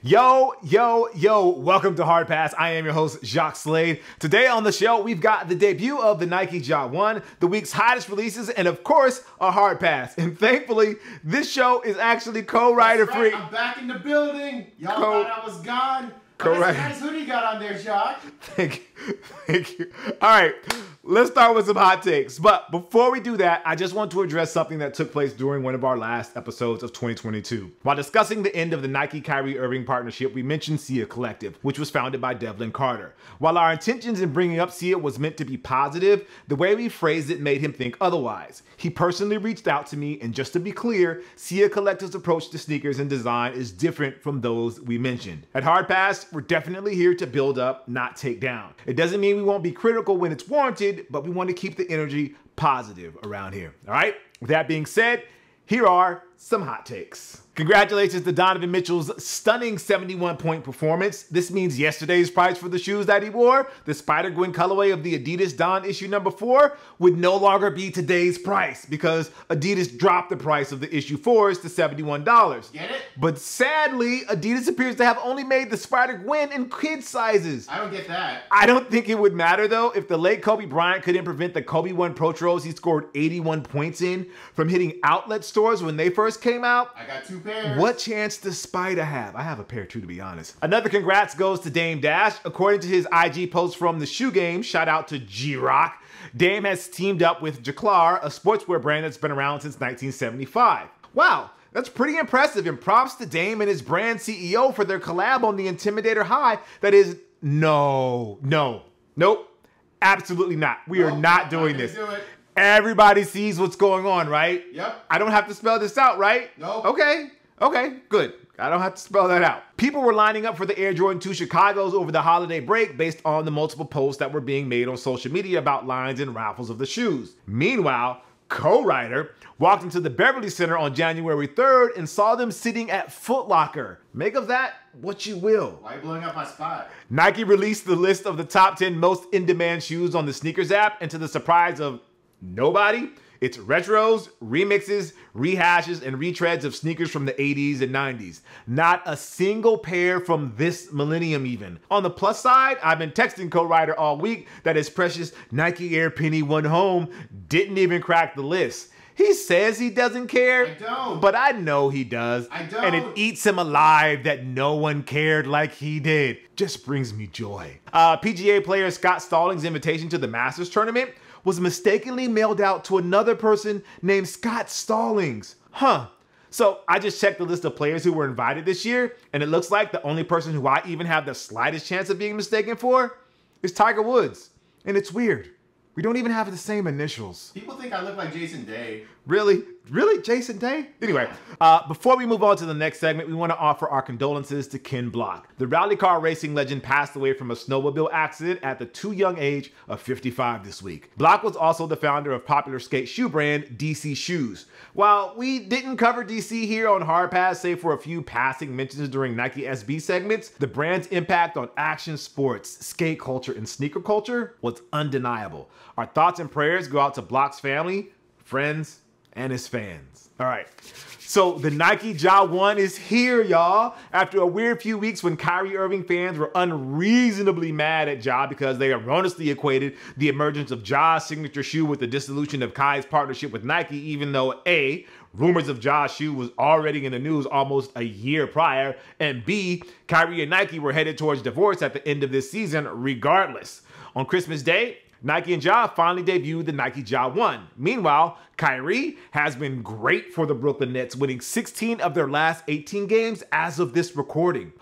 Yo, welcome to Hard Pass. I am your host, Jacques Slade. Today on the show, we've got the debut of the Nike Ja 1, the week's hottest releases, and of course, a Hard Pass. And thankfully, this show is actually co-writer free. I'm back in the building. Y'all thought I was gone. Correct. Nice hoodie you got on there, Jacques. Thank you. All right, let's start with some hot takes. But before we do that, I just want to address something that took place during one of our last episodes of 2022. While discussing the end of the Nike-Kyrie Irving partnership, we mentioned Sia Collective, which was founded by Devlin Carter. While our intentions in bringing up Sia was meant to be positive, the way we phrased it made him think otherwise. He personally reached out to me, and just to be clear, Sia Collective's approach to sneakers and design is different from those we mentioned. At Hard Pass, we're definitely here to build up, not take down. It doesn't mean we won't be critical when it's warranted, but we want to keep the energy positive around here. All right? With that being said, here are some hot takes. Congratulations to Donovan Mitchell's stunning 71-point performance. This means yesterday's price for the shoes that he wore, the Spider-Gwen colorway of the Adidas Don issue number 4, would no longer be today's price because Adidas dropped the price of the issue 4s to $71. Get it? But sadly, Adidas appears to have only made the Spider-Gwen in kid sizes. I don't get that. I don't think it would matter though if the late Kobe Bryant couldn't prevent the Kobe 1 Protros he scored 81 points in from hitting outlet stores when they first came out. I got 2 pairs. What chance does Spider have? I have a pair too, to be honest. Another congrats goes to Dame Dash. According to his IG post from the shoe game, shout out to G-Rock, Dame has teamed up with Jacques, a sportswear brand that's been around since 1975. Wow, that's pretty impressive, and props to Dame and his brand CEO for their collab on the Intimidator High. That is, nope, absolutely not. We are not doing this. Everybody sees what's going on, right? Yep. I don't have to spell this out, right? Nope. Okay, good. I don't have to spell that out. People were lining up for the Air Jordan 2 Chicagos over the holiday break based on the multiple posts that were being made on social media about lines and raffles of the shoes. Meanwhile, co-writer walked into the Beverly Center on January 3rd and saw them sitting at Foot Locker. Make of that what you will. Why are you blowing up my spot? Nike released the list of the top 10 most in-demand shoes on the sneakers app, and to the surprise of nobody, it's retros, remixes, rehashes, and retreads of sneakers from the 80s and 90s. Not a single pair from this millennium even. On the plus side, I've been texting co-writer all week that his precious Nike Air Penny 1 Home didn't even crack the list. He says he doesn't care, I don't. But I know he does. I don't. And it eats him alive that no one cared like he did. Just brings me joy. PGA player Scott Stallings' invitation to the Masters tournament was mistakenly mailed out to another person named Scott Stallings. So I just checked the list of players who were invited this year, and it looks like the only person who I even have the slightest chance of being mistaken for is Tiger Woods. And it's weird. We don't even have the same initials. People think I look like Jason Day. Really? Really, Jason Day? Anyway, before we move on to the next segment, we want to offer our condolences to Ken Block. The rally car racing legend passed away from a snowmobile accident at the too young age of 55 this week. Block was also the founder of popular skate shoe brand DC Shoes. While we didn't cover DC here on Hard Pass, save for a few passing mentions during Nike SB segments, the brand's impact on action sports, skate culture, and sneaker culture was undeniable. Our thoughts and prayers go out to Block's family, friends, and his fans. All right, so the Nike Ja 1 is here, y'all. After a weird few weeks when Kyrie Irving fans were unreasonably mad at Ja because they erroneously equated the emergence of Ja's signature shoe with the dissolution of Kai's partnership with Nike, even though A, rumors of Ja's shoe was already in the news almost a year prior, and B, Kyrie and Nike were headed towards divorce at the end of this season regardless. On Christmas Day, Nike and Ja finally debuted the Nike Ja 1. Meanwhile, Kyrie has been great for the Brooklyn Nets, winning 16 of their last 18 games as of this recording.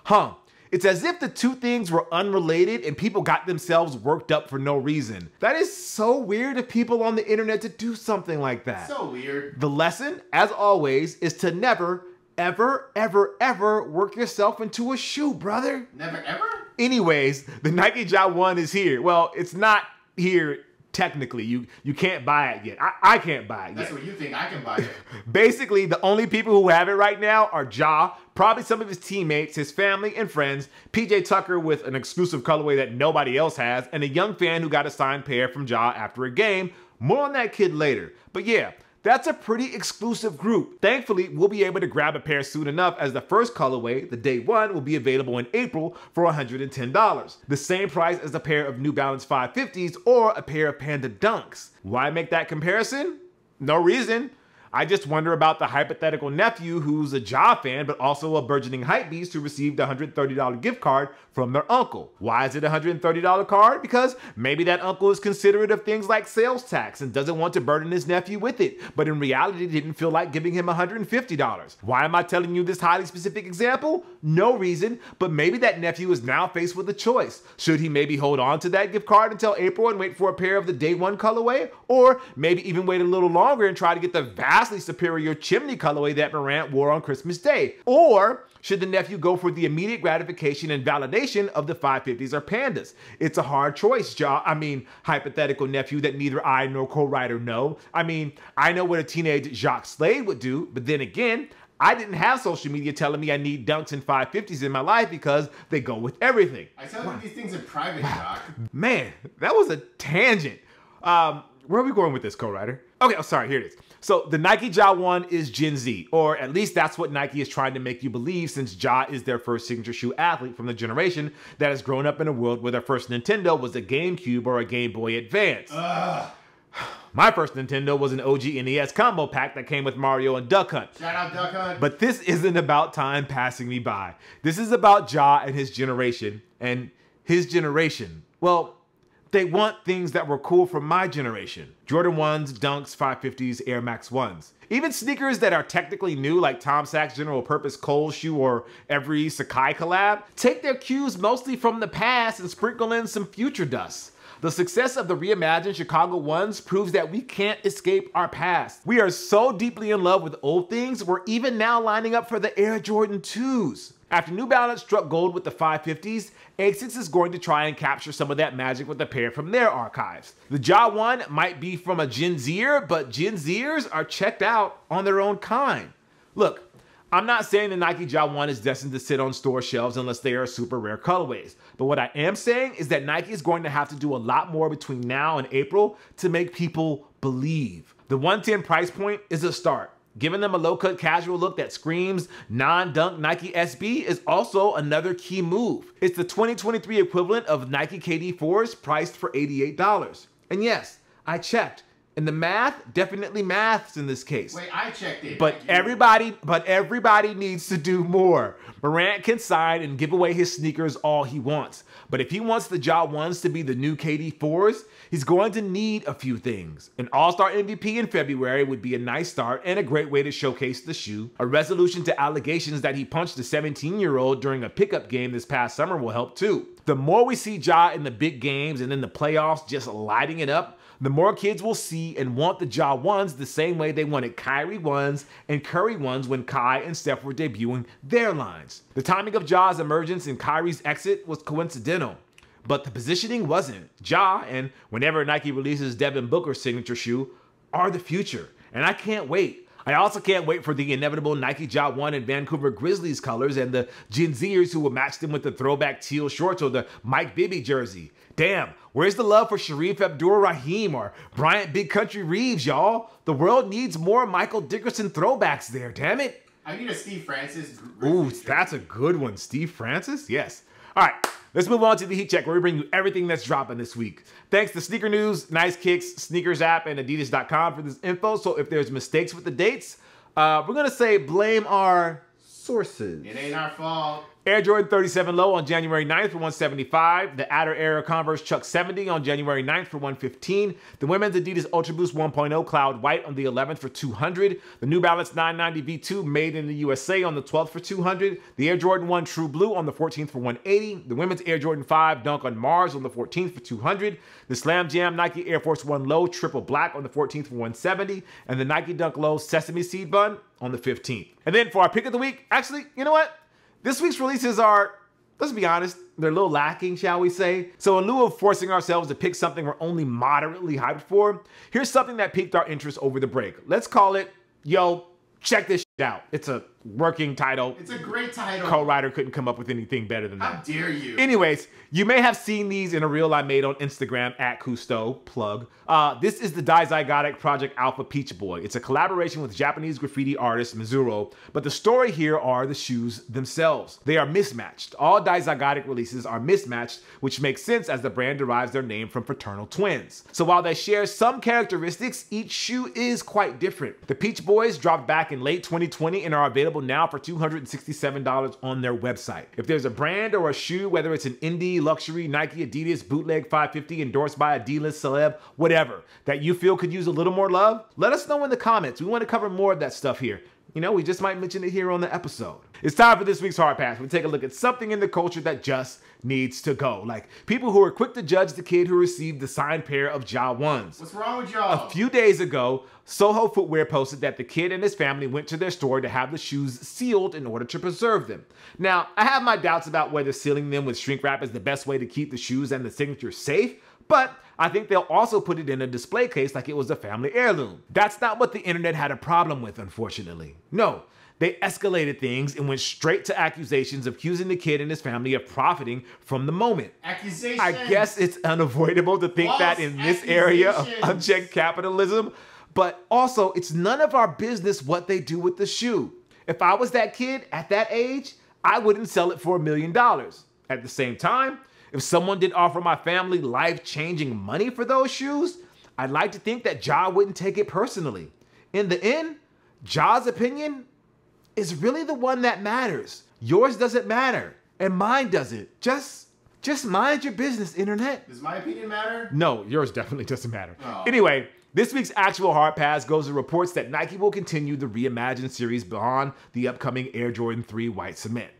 It's as if the two things were unrelated and people got themselves worked up for no reason. That is so weird of people on the internet to do something like that. So weird. The lesson, as always, is to never, ever work yourself into a shoe, brother. Never, ever? Anyways, the Nike Ja 1 is here. Well, it's not here technically. You can't buy it yet. I can't buy it yet. That's what you think. I can buy it. Basically, the only people who have it right now are Ja, probably some of his teammates, his family and friends, PJ Tucker with an exclusive colorway that nobody else has, and a young fan who got a signed pair from Ja after a game. More on that kid later. But yeah, That's a pretty exclusive group. Thankfully, we'll be able to grab a pair soon enough, as the first colorway, the Day 1, will be available in April for $110. The same price as a pair of New Balance 550s or a pair of Panda Dunks. Why make that comparison? No reason. I just wonder about the hypothetical nephew who's a Ja fan but also a burgeoning hypebeast who received a $130 gift card from their uncle. Why is it a $130 card? Because maybe that uncle is considerate of things like sales tax and doesn't want to burden his nephew with it, but in reality didn't feel like giving him $150. Why am I telling you this highly specific example? No reason, but maybe that nephew is now faced with a choice. Should he maybe hold on to that gift card until April and wait for a pair of the Day 1 colorway? Or maybe even wait a little longer and try to get the vastly superior chimney colorway that Morant wore on Christmas Day? Or should the nephew go for the immediate gratification and validation of the 550s or Pandas? It's a hard choice, hypothetical nephew that neither I nor co-writer know. I know what a teenage Jacques Slade would do, but then again, I didn't have social media telling me I need Dunks and 550s in my life because they go with everything. I tell you these things in private, Doc. Man, that was a tangent. Where are we going with this, co-writer? Okay, sorry, here it is. So the Nike Ja 1 is Gen Z, or at least that's what Nike is trying to make you believe, since Ja is their first signature shoe athlete from the generation that has grown up in a world where their first Nintendo was a GameCube or a Game Boy Advance. My first Nintendo was an OG NES combo pack that came with Mario and Duck Hunt. Shout out Duck Hunt. But this isn't about time passing me by. This is about Ja and his generation. And his generation, well, they want things that were cool from my generation. Jordan 1s, Dunks, 550s, Air Max 1s. Even sneakers that are technically new, like Tom Sachs General Purpose Cole shoe or every Sacai collab, take their cues mostly from the past and sprinkle in some future dust. The success of the reimagined Chicago 1s proves that we can't escape our past. We are so deeply in love with old things, we're even now lining up for the Air Jordan 2s. After New Balance struck gold with the 550s, Asics is going to try and capture some of that magic with a pair from their archives. The Ja 1 might be from a Gen Zer, but Gen Zers are checked out on their own kind. Look, I'm not saying the Nike Ja 1 is destined to sit on store shelves unless they are super rare colorways, but what I am saying is that Nike is going to have to do a lot more between now and April to make people believe. The 110 price point is a start. Giving them a low-cut casual look that screams non-dunk Nike SB is also another key move. It's the 2023 equivalent of Nike KD4s priced for $88. And yes, I checked. And the math definitely maths in this case. Wait, I checked it. But everybody needs to do more. Morant can sign and give away his sneakers all he wants. But if he wants the Ja 1s to be the new KD4s, he's going to need a few things. An All-Star MVP in February would be a nice start and a great way to showcase the shoe. A resolution to allegations that he punched a 17-year-old during a pickup game this past summer will help too. The more we see Ja in the big games and in the playoffs just lighting it up, the more kids will see and want the Ja 1s the same way they wanted Kyrie 1s and Curry 1s when Kai and Steph were debuting their lines. The timing of Ja's emergence and Kyrie's exit was coincidental, but the positioning wasn't. Ja, and whenever Nike releases Devin Booker's signature shoe, are the future, and I can't wait. I also can't wait for the inevitable Nike Ja 1 and Vancouver Grizzlies colors and the Gen Zers who will match them with the throwback teal shorts or the Mike Bibby jersey. Damn, where's the love for Sharif Abdur-Rahim or Bryant Big Country Reeves, y'all? The world needs more Michael Dickerson throwbacks there, damn it. I need a Steve Francis. Ooh, that's a good one. Steve Francis? Yes. All right, let's move on to the Heat Check, where we bring you everything that's dropping this week. Thanks to Sneaker News, Nice Kicks, Sneakers app, and Adidas.com for this info. So if there's mistakes with the dates, we're going to say blame our sources. It ain't our fault. Air Jordan 37 Low on January 9th for $175. The Adder Era Converse Chuck 70 on January 9th for $115. The women's Adidas Ultra Boost 1.0 Cloud White on the 11th for $200. The New Balance 990 V2 made in the USA on the 12th for $200. The Air Jordan 1 True Blue on the 14th for $180. The women's Air Jordan 5 Dunk on Mars on the 14th for $200. The Slam Jam Nike Air Force 1 Low Triple Black on the 14th for $170. And the Nike Dunk Low Sesame Seed Bun on the 15th. And then for our pick of the week, actually, you know what? This week's releases are, let's be honest, they're a little lacking, shall we say. So in lieu of forcing ourselves to pick something we're only moderately hyped for, here's something that piqued our interest over the break. Let's call it, yo, check this out. It's a working title. It's a great title. Co-writer couldn't come up with anything better than that. How dare you? Anyways, you may have seen these in a reel I made on Instagram at Cousteau, plug. This is the Dizygotic Project Alpha Peach Boy. It's a collaboration with Japanese graffiti artist Mizuro, but the story here are the shoes themselves. They are mismatched. All Dizygotic releases are mismatched, which makes sense as the brand derives their name from fraternal twins. So while they share some characteristics, each shoe is quite different. The Peach Boys dropped back in late 2020 and are available now for $267 on their website. If there's a brand or a shoe, whether it's an indie, luxury, Nike, Adidas, bootleg 550, endorsed by a D-list celeb, whatever, that you feel could use a little more love, let us know in the comments. We want to cover more of that stuff here. You know, we just might mention it here on the episode. It's time for this week's Hard Pass. We take a look at something in the culture that just needs to go. Like people who are quick to judge the kid who received the signed pair of Ja 1s. What's wrong with y'all? A few days ago, Soho Footwear posted that the kid and his family went to their store to have the shoes sealed in order to preserve them. Now, I have my doubts about whether sealing them with shrink wrap is the best way to keep the shoes and the signature safe, but I think they'll also put it in a display case like it was a family heirloom. That's not what the internet had a problem with, unfortunately. No, they escalated things and went straight to accusations of accusing the kid and his family of profiting from the moment. Accusations. I guess it's unavoidable to think that in this area of unchecked capitalism, but also it's none of our business what they do with the shoe. If I was that kid at that age, I wouldn't sell it for $1 million. At the same time, if someone did offer my family life-changing money for those shoes, I'd like to think that Ja wouldn't take it personally. In the end, Ja's opinion is really the one that matters. Yours doesn't matter, and mine doesn't. Just mind your business, internet. Does my opinion matter? No, yours definitely doesn't matter. Oh. Anyway, this week's actual Hard Pass goes to reports that Nike will continue the Reimagined series beyond the upcoming Air Jordan 3 White Cement.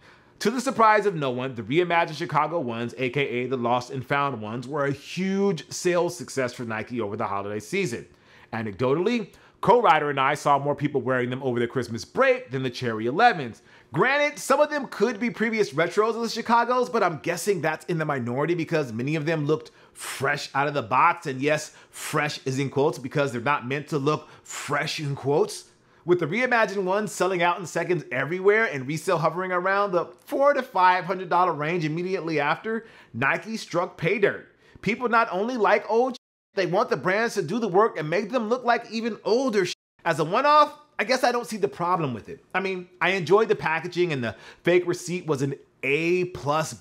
To the surprise of no one, the Reimagined Chicago ones, aka the Lost and Found ones, were a huge sales success for Nike over the holiday season. Anecdotally, Co-Writer and I saw more people wearing them over the Christmas break than the Cherry 11s. Granted, some of them could be previous retros of the Chicagos, but I'm guessing that's in the minority because many of them looked fresh out of the box. And yes, fresh is in quotes because they're not meant to look fresh in quotes. With the reimagined ones selling out in seconds everywhere and resale hovering around the $400 to $500 range immediately after, Nike struck pay dirt. People not only like old shit, they want the brands to do the work and make them look like even older shit. As a one-off, I guess I don't see the problem with it. I mean, I enjoyed the packaging and the fake receipt was an A+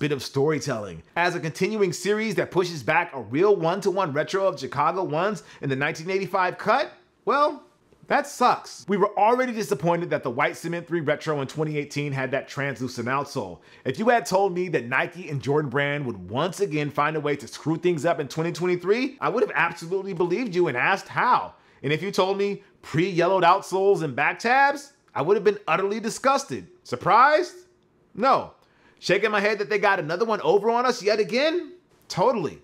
bit of storytelling. As a continuing series that pushes back a real one-to-one retro of Chicago ones in the 1985 cut, well, that sucks. We were already disappointed that the White Cement 3 Retro in 2018 had that translucent outsole. If you had told me that Nike and Jordan Brand would once again find a way to screw things up in 2023, I would have absolutely believed you and asked how. And if you told me pre-yellowed outsoles and back tabs, I would have been utterly disgusted. Surprised? No. Shaking my head that they got another one over on us yet again? Totally.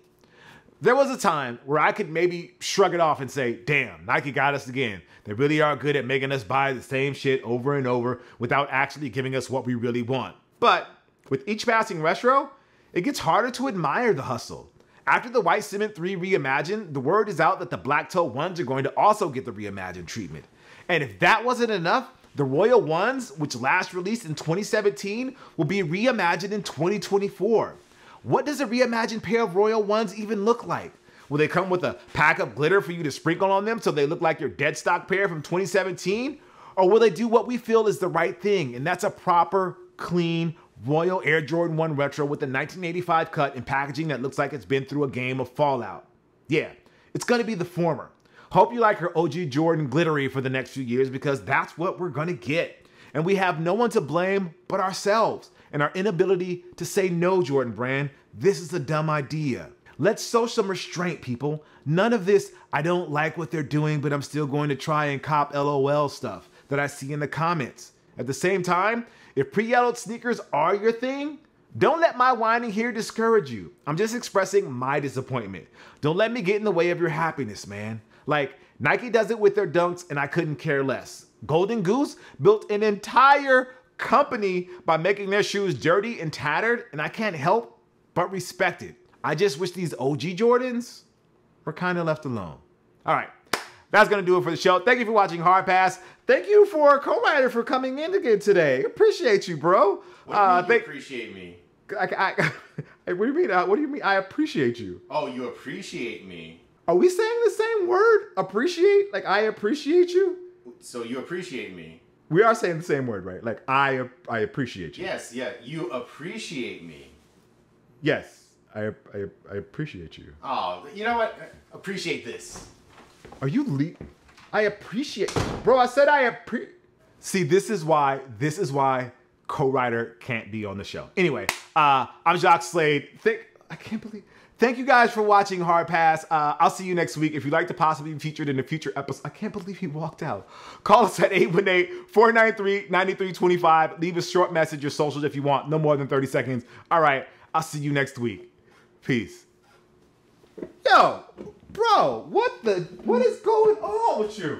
There was a time where I could maybe shrug it off and say, damn, Nike got us again. They really are good at making us buy the same shit over and over without actually giving us what we really want. But with each passing retro, it gets harder to admire the hustle. After the White Cement 3 Reimagined, the word is out that the Black Toe 1s are going to also get the Reimagined treatment. And if that wasn't enough, the Royal 1s, which last released in 2017, will be reimagined in 2024. What does a reimagined pair of Royal 1s even look like? Will they come with a pack of glitter for you to sprinkle on them so they look like your dead stock pair from 2017? Or will they do what we feel is the right thing, and that's a proper, clean, Royal Air Jordan 1 Retro with the 1985 cut and packaging that looks like it's been through a game of Fallout? Yeah, it's gonna be the former. Hope you like her OG Jordan glittery for the next few years because that's what we're gonna get. And we have no one to blame but ourselves and our inability to say no, Jordan Brand. This is a dumb idea. Let's show some restraint, people. None of this, I don't like what they're doing, but I'm still going to try and cop LOL stuff that I see in the comments. At the same time, if pre-yellowed sneakers are your thing, don't let my whining here discourage you. I'm just expressing my disappointment. Don't let me get in the way of your happiness, man. Like, Nike does it with their dunks and I couldn't care less. Golden Goose built an entire company by making their shoes dirty and tattered, and I can't help but respect it. I just wish these OG Jordans were kind of left alone. All right, that's gonna do it for the show. Thank you for watching Hard Pass. thank you for co-writer for coming in again today. Appreciate you, bro. What do you mean you appreciate me? What do you mean? What do you mean? I appreciate you. Oh, you appreciate me. Are we saying the same word? Appreciate? Like I appreciate you? So you appreciate me. We are saying the same word, right? Like I appreciate you. Yes, yeah. You appreciate me. Yes, I appreciate you. Oh, you know what? Appreciate this. Are you I appreciate, bro. I said I appreciate. See, this is why co-writer can't be on the show. Anyway, I'm Jacques Slade. Thank you guys for watching Hard Pass. I'll see you next week. If you'd like to possibly be featured in a future episode, I can't believe he walked out. Call us at 818-493-9325. Leave a short message or socials if you want, no more than 30 seconds. All right, I'll see you next week. Peace. Yo, bro, what is going on with you?